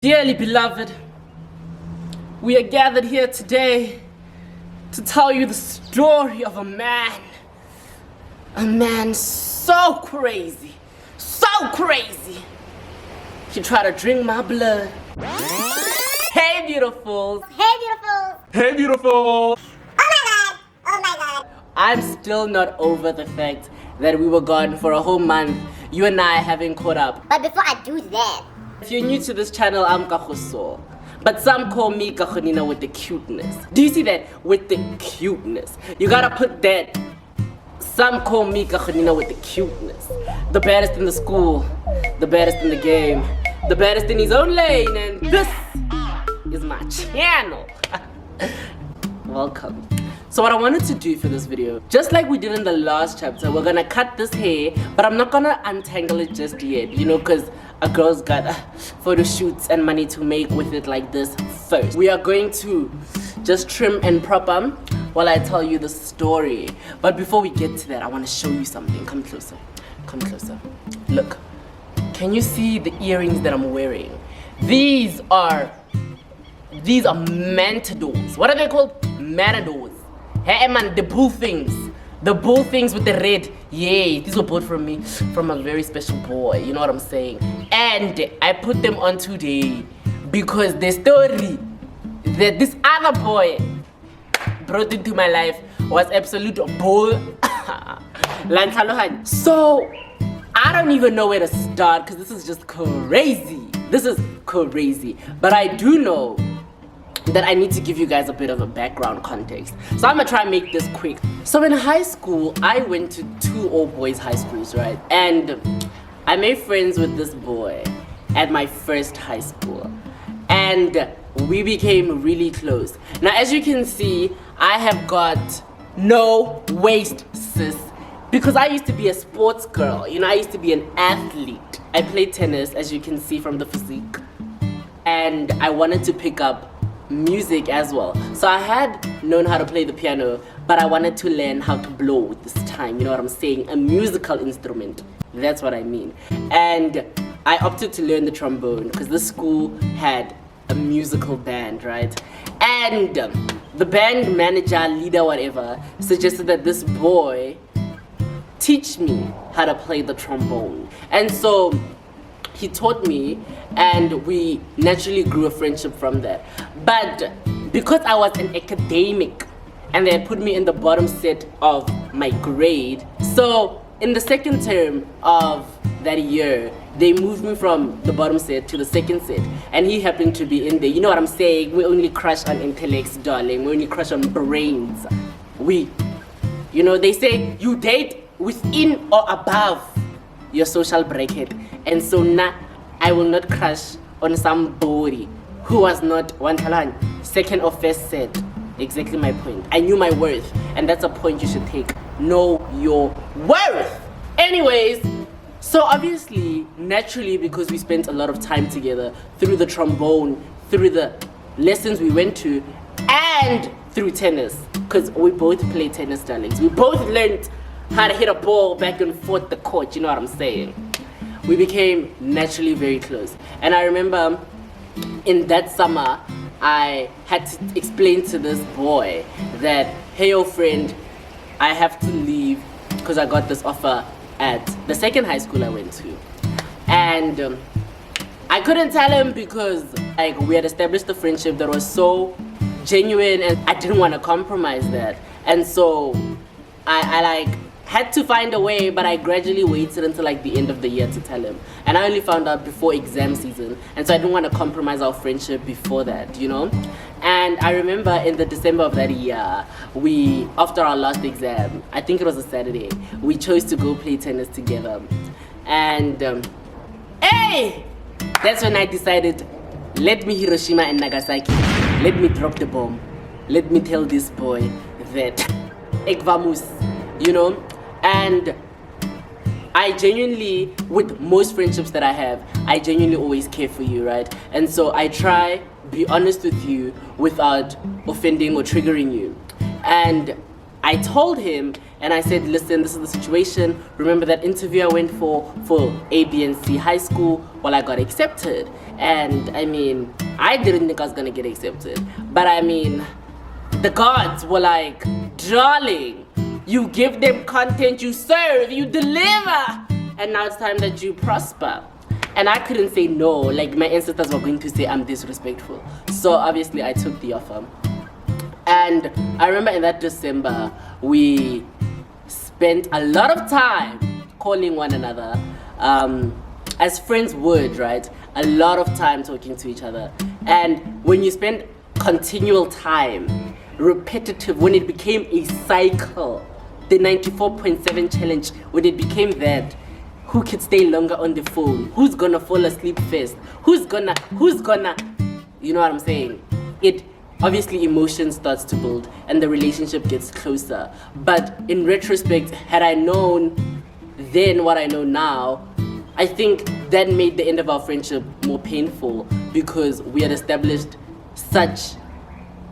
Dearly beloved, we are gathered here today to tell you the story of a man so crazy, he tried to drink my blood. Hey beautifuls! Hey beautiful! Oh my god! I'm still not over the fact that we were gone for a whole month, you and I haven't caught up. But before I do that, If you're new to this channel, I'm Kahoso. But some call me Kahonina with the cuteness. Do you see that? With the cuteness. You gotta put that. Some call me Kahonina with the cuteness. The baddest in the school, the baddest in the game, the baddest in his own lane, and this is my channel. Welcome. So what I wanted to do for this video, just like we did in the last chapter, we're gonna cut this hair, but I'm not gonna untangle it just yet, you know, because a girl's got photo shoots and money to make with it like this first. We are going to just trim and prop 'em while I tell you the story. But before we get to that, I want to show you something. Come closer. Come closer. Look. Can you see the earrings that I'm wearing? These are matadors. What are they called? Matadors. Hey man, the bull things. The bull things with the red. Yay, these were bought from me, from a very special boy. You know what I'm saying? And I put them on today because the story that this other boy brought into my life was absolute bull. So I don't even know where to start because this is just crazy. This is crazy. But I do know that I need to give you guys a bit of a background context. So I'm gonna try and make this quick. So in high school, I went to two all-boys high schools, right? And I made friends with this boy at my first high school. And we became really close. Now, as you can see, I have got no waist, sis. Because I used to be a sports girl. You know, I used to be an athlete. I played tennis, as you can see from the physique. And I wanted to pick up music as well. So I had known how to play the piano, but I wanted to learn how to blow this time. You know what I'm saying? A musical instrument. That's what I mean. And I opted to learn the trombone because this school had a musical band, right? And the band manager, leader, whatever, suggested that this boy teach me how to play the trombone. And so he taught me, and we naturally grew a friendship from that. But because I was an academic and they had put me in the bottom set of my grade, so in the second term of that year, they moved me from the bottom set to the second set, and he happened to be in there. You know what I'm saying? We only crush on intellects, darling. We only crush on brains. You know, they say you date within or above your social bracket. And so now I will not crush on somebody who was not second or first set. Exactly my point. I knew my worth, and that's a point you should take. Know your worth. Anyways, so obviously, naturally, because we spent a lot of time together through the trombone, through the lessons we went to, and through tennis, because we both played tennis, darlings. We both learned how to hit a ball back and forth the court, you know what I'm saying? We became naturally very close. And I remember in that summer, I had to explain to this boy that, hey, yo, friend, I have to leave because I got this offer at the second high school I went to. And I couldn't tell him because we had established a friendship that was so genuine, and I didn't want to compromise that. And so I had to find a way, but I gradually waited until the end of the year to tell him. And I only found out before exam season, and so I didn't want to compromise our friendship before that, you know? And I remember in the December of that year, after our last exam, I think it was a Saturday, we chose to go play tennis together. And hey! That's when I decided, let me Hiroshima and Nagasaki, let me drop the bomb. Let me tell this boy that ek vamos, you know? And I genuinely, with most friendships that I have, I genuinely always care for you, right? And so I try be honest with you without offending or triggering you. And I told him and I said, listen, this is the situation. Remember that interview I went for A, B, and C high school? Well, I got accepted. And I mean, I didn't think I was gonna get accepted. But I mean, the gods were like, darling, you give them content, you serve, you deliver. And now it's time that you prosper. And I couldn't say no. Like, my ancestors were going to say I'm disrespectful. So obviously I took the offer. And I remember in that December, we spent a lot of time calling one another, as friends would, right? A lot of time talking to each other. And when you spend continual time, repetitive, when it became a cycle, the 94.7 challenge, when it became that, who could stay longer on the phone? Who's gonna fall asleep first? Who's gonna, you know what I'm saying? It, obviously emotion starts to build and the relationship gets closer. But in retrospect, had I known then what I know now, I think that made the end of our friendship more painful because we had established such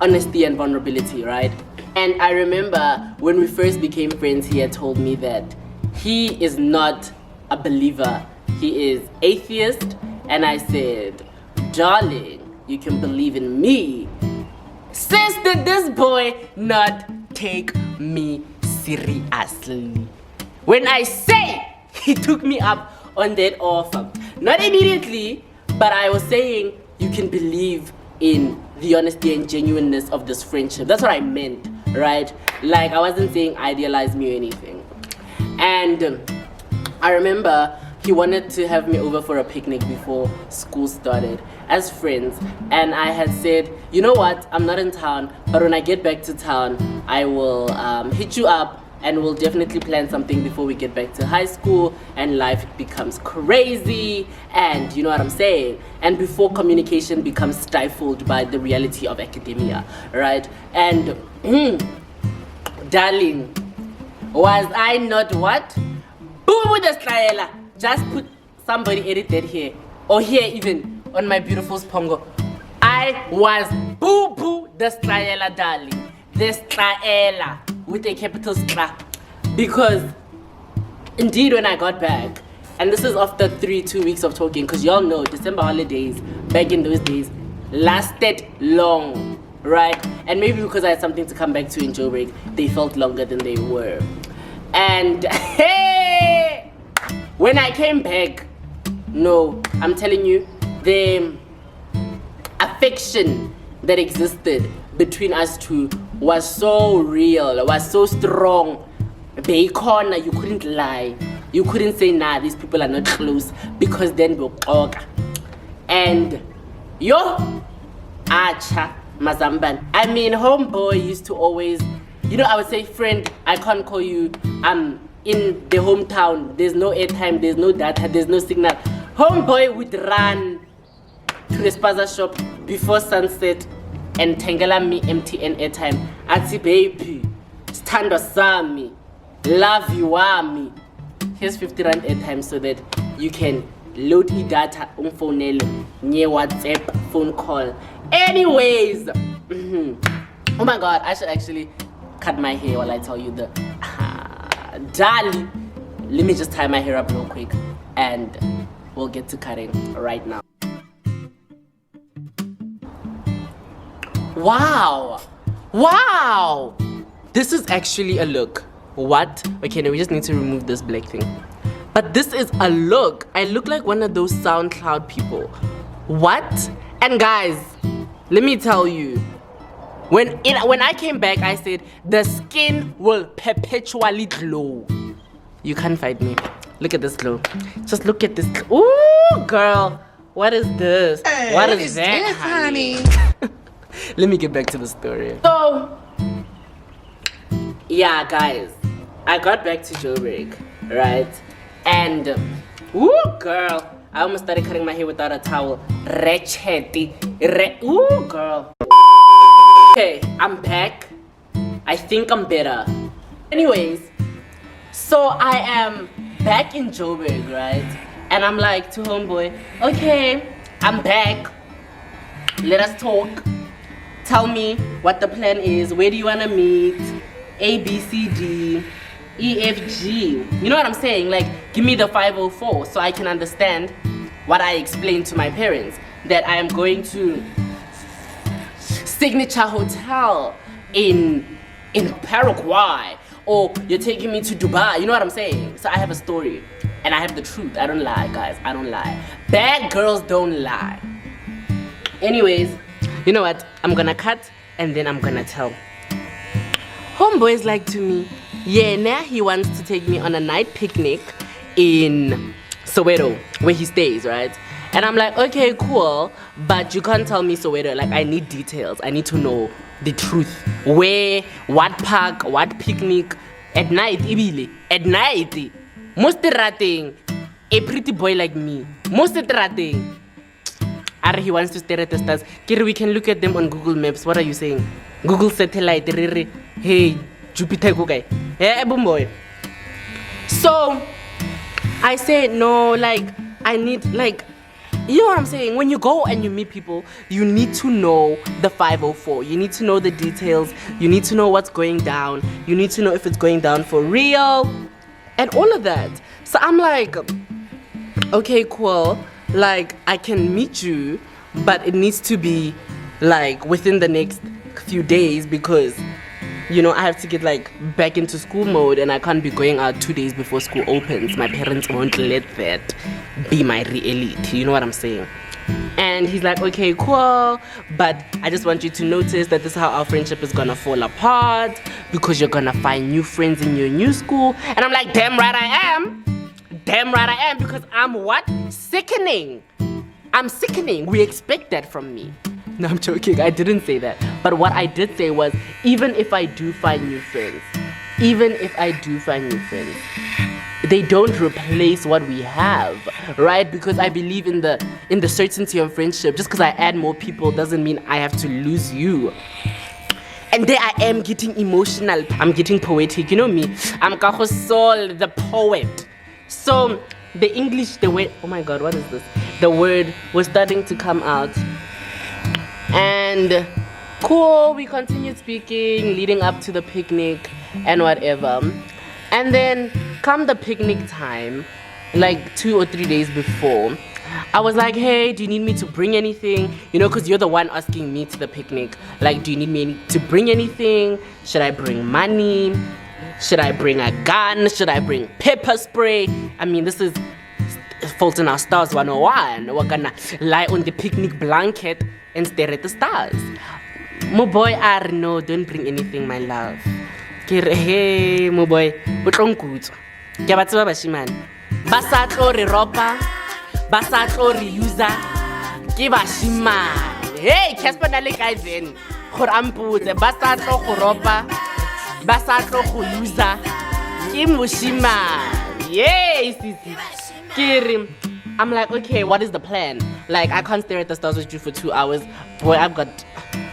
honesty and vulnerability, right? And I remember when we first became friends, he had told me that he is not a believer, he is atheist. And I said, darling, you can believe in me. Since did this boy not take me seriously? When I say he took me up on that offer, not immediately, but I was saying you can believe in the honesty and genuineness of this friendship. That's what I meant, right? Like, I wasn't saying idealize me or anything. And I remember he wanted to have me over for a picnic before school started as friends, and I had said, you know what, I'm not in town, but when I get back to town I will hit you up and we'll definitely plan something before we get back to high school and life becomes crazy, and you know what I'm saying, and before communication becomes stifled by the reality of academia, right? And darling, was I not what? Boo the style. Just put somebody edited here or here even on my beautiful spongo. I was boo the style, darling. The style with a capital STRA. Because indeed when I got back, and this is after 2 weeks of talking, because y'all know December holidays back in those days lasted long, right? And maybe because I had something to come back to in Joburg, they felt longer than they were. And hey, when I came back, no, I'm telling you, the affection that existed between us two was so real, was so strong. Corner, you couldn't lie. You couldn't say, nah, these people are not close, because then we'll talk. And yo, acha, mazamban. I mean, homeboy used to always, you know, I would say, friend, I can't call you. I'm in the hometown. There's no airtime, there's no data, there's no signal. Homeboy would run to the spaza shop before sunset and tangela me MTN airtime. Ati baby, stand asami, love you wami. Here's 50 rand airtime so that you can load the data on phone, near WhatsApp phone call. Anyways, oh my god, I should actually cut my hair while I tell you the darling. Let me just tie my hair up real quick and we'll get to cutting right now. Wow, this is actually a look. What? Okay, no, we just need to remove this black thing. But this is a look. I look like one of those SoundCloud people. What? And guys, let me tell you, when I came back, I said the skin will perpetually glow. You can't fight me. Look at this glow. Just look at this. Ooh, girl, what is this? Hey, what is that, honey? Let me get back to the story. So, yeah, guys, I got back to Joburg, right? And, ooh, girl, I almost started cutting my hair without a towel. Ooh, girl. Okay, I'm back. I think I'm better. Anyways, so I am back in Joburg, right? And I'm like to homeboy, okay, I'm back. Let us talk. Tell me what the plan is. Where do you want to meet? A, B, C, D. EFG. You know what I'm saying? Like, give me the 504 so I can understand what I explained to my parents. That I am going to Signature Hotel in Paraguay. Or you're taking me to Dubai. You know what I'm saying? So I have a story. And I have the truth. I don't lie, guys. I don't lie. Bad girls don't lie. Anyways, you know what? I'm gonna cut and then I'm gonna tell. Homeboy's like to me, yeah, now he wants to take me on a night picnic in Soweto, where he stays, right? And I'm like, okay, cool, but you can't tell me Soweto. Like, I need details. I need to know the truth. Where, what park, what picnic, at night, ibile, at night. Most rating, a pretty boy like me. Most rating. Are he wants to stare at the stars. Kiri, we can look at them on Google Maps. What are you saying? Google satellite. Hey, Jupiter, go guy. Hey, boy. So I said no. Like, I need, like, you know what I'm saying? When you go and you meet people, you need to know the 504. You need to know the details. You need to know what's going down. You need to know if it's going down for real. And all of that. So I'm like, okay, cool. Like, I can meet you, but it needs to be, like, within the next few days because, you know, I have to get, like, back into school mode and I can't be going out 2 days before school opens. My parents won't let that be my reality. You know what I'm saying? And he's like, okay, cool, but I just want you to notice that this is how our friendship is gonna fall apart because you're gonna find new friends in your new school. And I'm like, damn right I am. Damn right I am, because I'm what? Sickening. I'm sickening. We expect that from me. No, I'm joking. I didn't say that. But what I did say was, even if I do find new friends, they don't replace what we have, right? Because I believe in the certainty of friendship. Just because I add more people doesn't mean I have to lose you. And there I am getting emotional. I'm getting poetic. You know me. I'm Kahosol, the poet. So the English, the word, oh my god, what is this? The word was starting to come out. And cool, we continued speaking, leading up to the picnic and whatever. And then come the picnic time, like 2 or 3 days before, I was like, hey, do you need me to bring anything? You know, because you're the one asking me to the picnic. Like, do you need me to bring anything? Should I bring money? Should I bring a gun? Should I bring pepper spray? I mean, this is Fault in Our Stars 101. We're gonna lie on the picnic blanket and stare at the stars. My boy, no, don't bring anything, my love. Hey, my boy, utlongkutso. Ke a ba tseba bashimane. Ba sa tlo re ropa, ba sa tlo re user. Ke bashimane. Hey, Casper na le kae then? Gore amputse, ba sa tlo go ropa. Basatlo go loser ke moshimane. Yes, Kiri. I'm like, okay, what is the plan? Like, I can't stare at the stars with you for 2 hours. Boy, I've got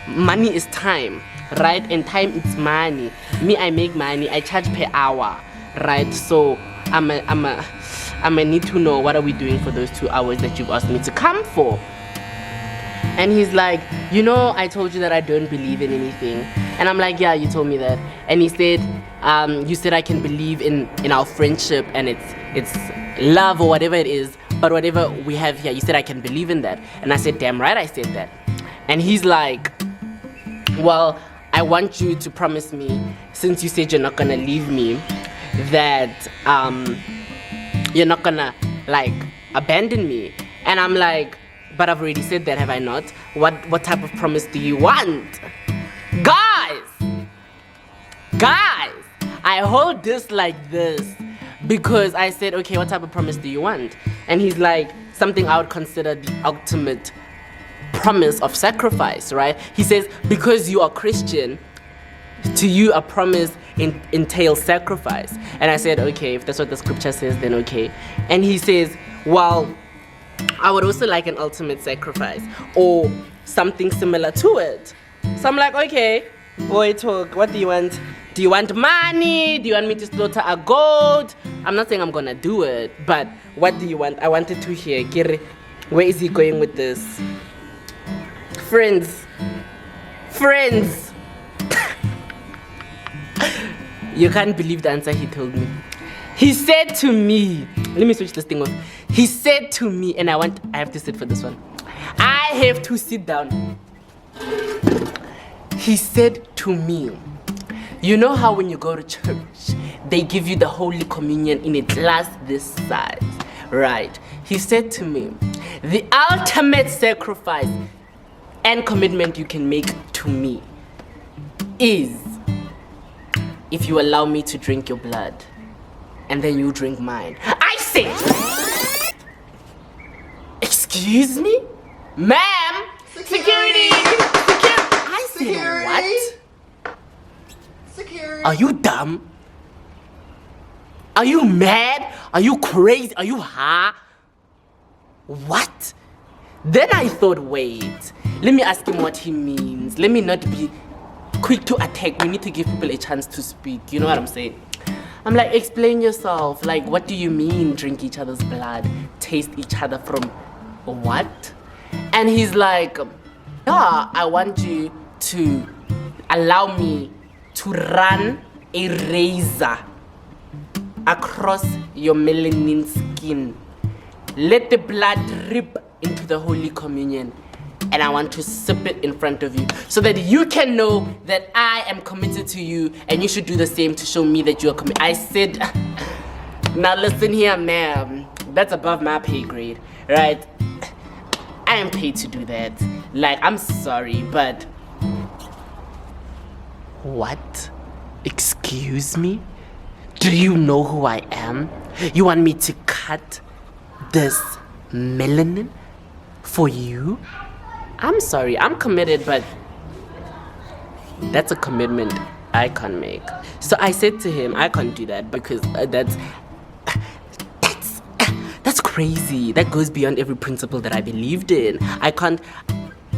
money is time, right? And time is money. Me, I make money. I charge per hour, right? So I'm a need to know, what are we doing for those 2 hours that you've asked me to come for? And he's like, you know, I told you that I don't believe in anything. And I'm like, yeah, you told me that. And he said, you said I can believe in our friendship and it's love or whatever it is. But whatever we have here, you said I can believe in that. And I said, damn right I said that. And he's like, well, I want you to promise me, since you said you're not gonna leave me, that you're not gonna, like, abandon me. And I'm like, but I've already said that, have I not? What type of promise do you want? Guys, I hold this like this because I said, okay, what type of promise do you want? And he's like, something I would consider the ultimate promise of sacrifice, right? He says, because you are Christian, to you a promise entails sacrifice. And I said, okay, if that's what the scripture says, then okay. And he says, well, I would also like an ultimate sacrifice or something similar to it. So I'm like, okay, boy talk, what do you want? Do you want money? Do you want me to slaughter a goat? I'm not saying I'm gonna do it, but what do you want? I wanted to hear, Kiri, where is he going with this? Friends. You can't believe the answer he told me. He said to me, let me switch this thing off. He said to me, and I have to sit for this one. I have to sit down. He said to me, you know how when you go to church, they give you the Holy Communion in a glass this size, right? He said to me, the ultimate sacrifice and commitment you can make to me is if you allow me to drink your blood and then you drink mine. I said, excuse me? Ma'am, security! I said, what? Security. Are you dumb? Are you mad? Are you crazy? Are you high? What? Then I thought, wait, let me ask him what he means. Let me not be quick to attack. We need to give people a chance to speak. You know what I'm saying? I'm like, explain yourself. Like, what do you mean drink each other's blood? Taste each other from what? And he's like, yeah, I want you to allow me to run a razor across your melanin skin. Let the blood drip into the Holy Communion. And I want to sip it in front of you so that you can know that I am committed to you and you should do the same to show me that you are committed. I said, now listen here, ma'am. That's above my pay grade, right? I am paid to do that. Like, I'm sorry, but... What? Excuse me? Do you know who I am? You want me to cut this melanin for you? I'm sorry, I'm committed, but that's a commitment I can't make. So I said to him, I can't do that because that's crazy. That goes beyond every principle that I believed in. I can't,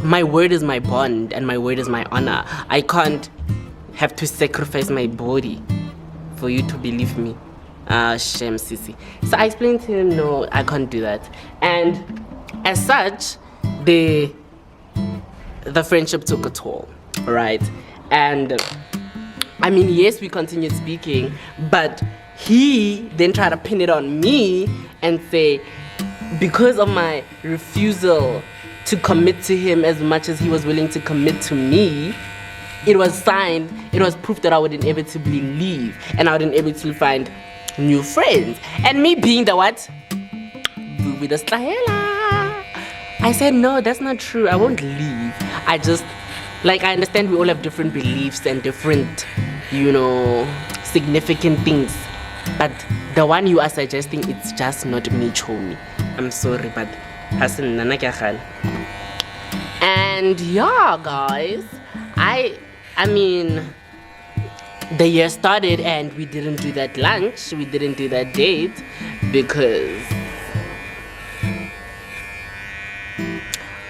my word is my bond and my word is my honor. I can't have to sacrifice my body for you to believe me. Shame, sissy. So I explained to him, no, I can't do that. And as such, the friendship took a toll, right? And I mean, yes, we continued speaking, but he then tried to pin it on me and say, because of my refusal to commit to him as much as he was willing to commit to me, it was signed, it was proof that I would inevitably leave and I would inevitably find new friends. And me being the what? With the Stahela. I said, no, that's not true. I won't leave. I just, like, I understand we all have different beliefs and different, you know, significant things. But the one you are suggesting, it's just not me, Chomi. I'm sorry, but Hassan Nana Kyahan. And yeah, guys, I mean, the year started and we didn't do that lunch, we didn't do that date because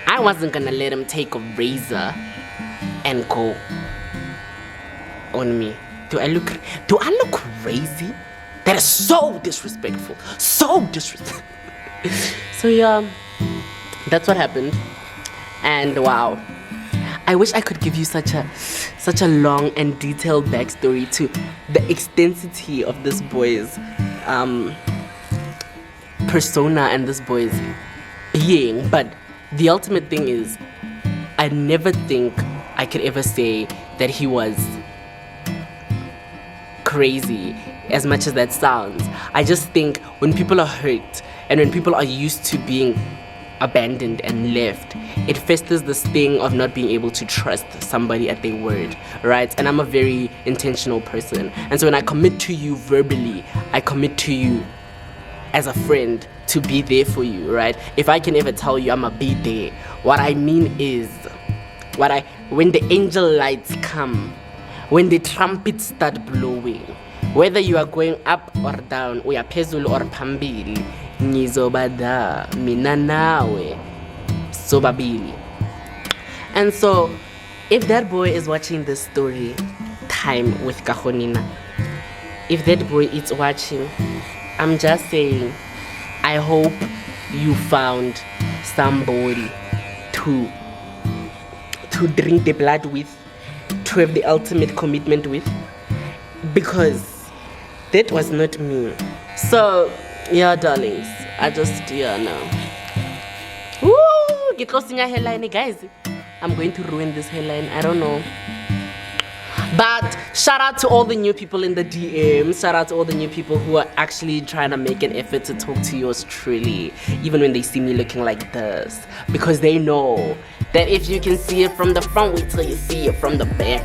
I wasn't gonna let him take a razor and go on me. Do I look crazy? That is so disrespectful. So disrespectful. So yeah, that's what happened. And wow, I wish I could give you such a long and detailed backstory to the extensity of this boy's persona and this boy's being, but the ultimate thing is, I never think I could ever say that he was crazy, as much as that sounds. I just think when people are hurt and when people are used to being abandoned and left, it festers this thing of not being able to trust somebody at their word, right? And I'm a very intentional person, and so when I commit to you verbally, I commit to you as a friend to be there for you, right? If I can ever tell you I'ma be there, what I mean is, when the angel lights come, when the trumpets start blowing, whether you are going up or down, uya phezulu or phambili, ngizobada mina nawe sobabili. And so, if that boy is watching this story time with Kahonina, if that boy is watching, I'm just saying, I hope you found somebody to drink the blood with, to have the ultimate commitment with. because that was not me. So yeah, darlings, I just no. Woo! Get close in your hairline, guys. I'm going to ruin this hairline. I don't know. But shout out to all the new people in the DMs. Shout out to all the new people who are actually trying to make an effort to talk to yours truly, even when they see me looking like this, because they know that if you can see it from the front, wait till you see it from the back.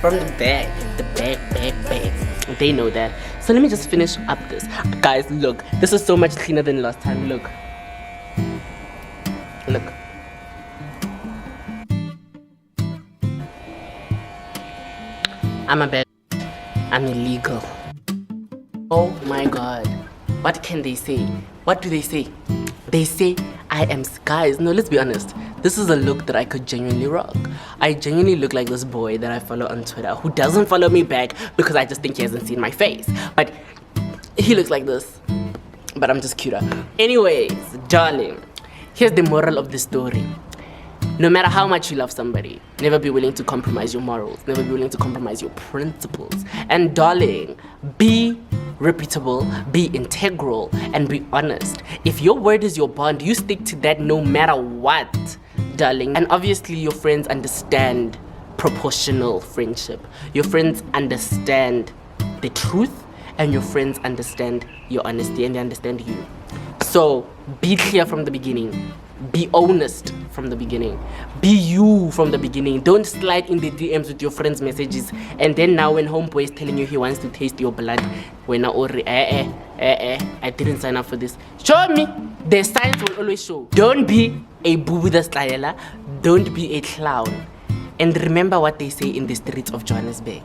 From the back. They know that. So let me just finish up this. Guys, look, this is so much cleaner than last time. Look. I'm a bad. I'm illegal. Oh my god. What can they say? What do they say? They say I am. Guys, no, let's be honest. This is a look that I could genuinely rock. I genuinely look like this boy that I follow on Twitter who doesn't follow me back because I just think he hasn't seen my face. But he looks like this. But I'm just cuter. Anyways, darling, here's the moral of the story. No matter how much you love somebody, never be willing to compromise your morals. Never be willing to compromise your principles. And darling, be reputable, be integral, and be honest. If your word is your bond, you stick to that no matter what, darling. And obviously your friends understand proportional friendship. Your friends understand the truth, and your friends understand your honesty, and they understand you. So be clear from the beginning. Be honest from the beginning. Be you from the beginning. Don't slide in the DMs with your friends' messages, and then now when homeboy is telling you he wants to taste your blood, when I didn't sign up for this. Show me. The signs will always show. Don't be a boo with a style. Don't be a clown. And remember what they say in the streets of Johannesburg.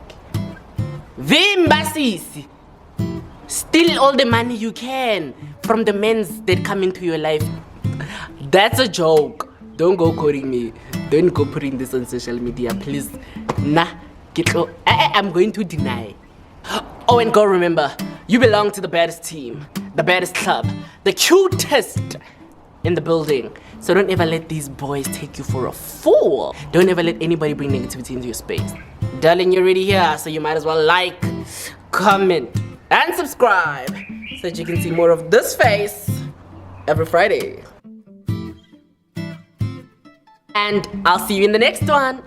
Vimbasis. Steal all the money you can from the men that come into your life. That's a joke. Don't go quoting me. Don't go putting this on social media, please. Nah, I'm going to deny. Oh, and go remember, you belong to the baddest team, the baddest club, the cutest in the building. So don't ever let these boys take you for a fool. Don't ever let anybody bring negativity into your space. Darling, you're already here, so you might as well like, comment, and subscribe so that you can see more of this face every Friday. And I'll see you in the next one.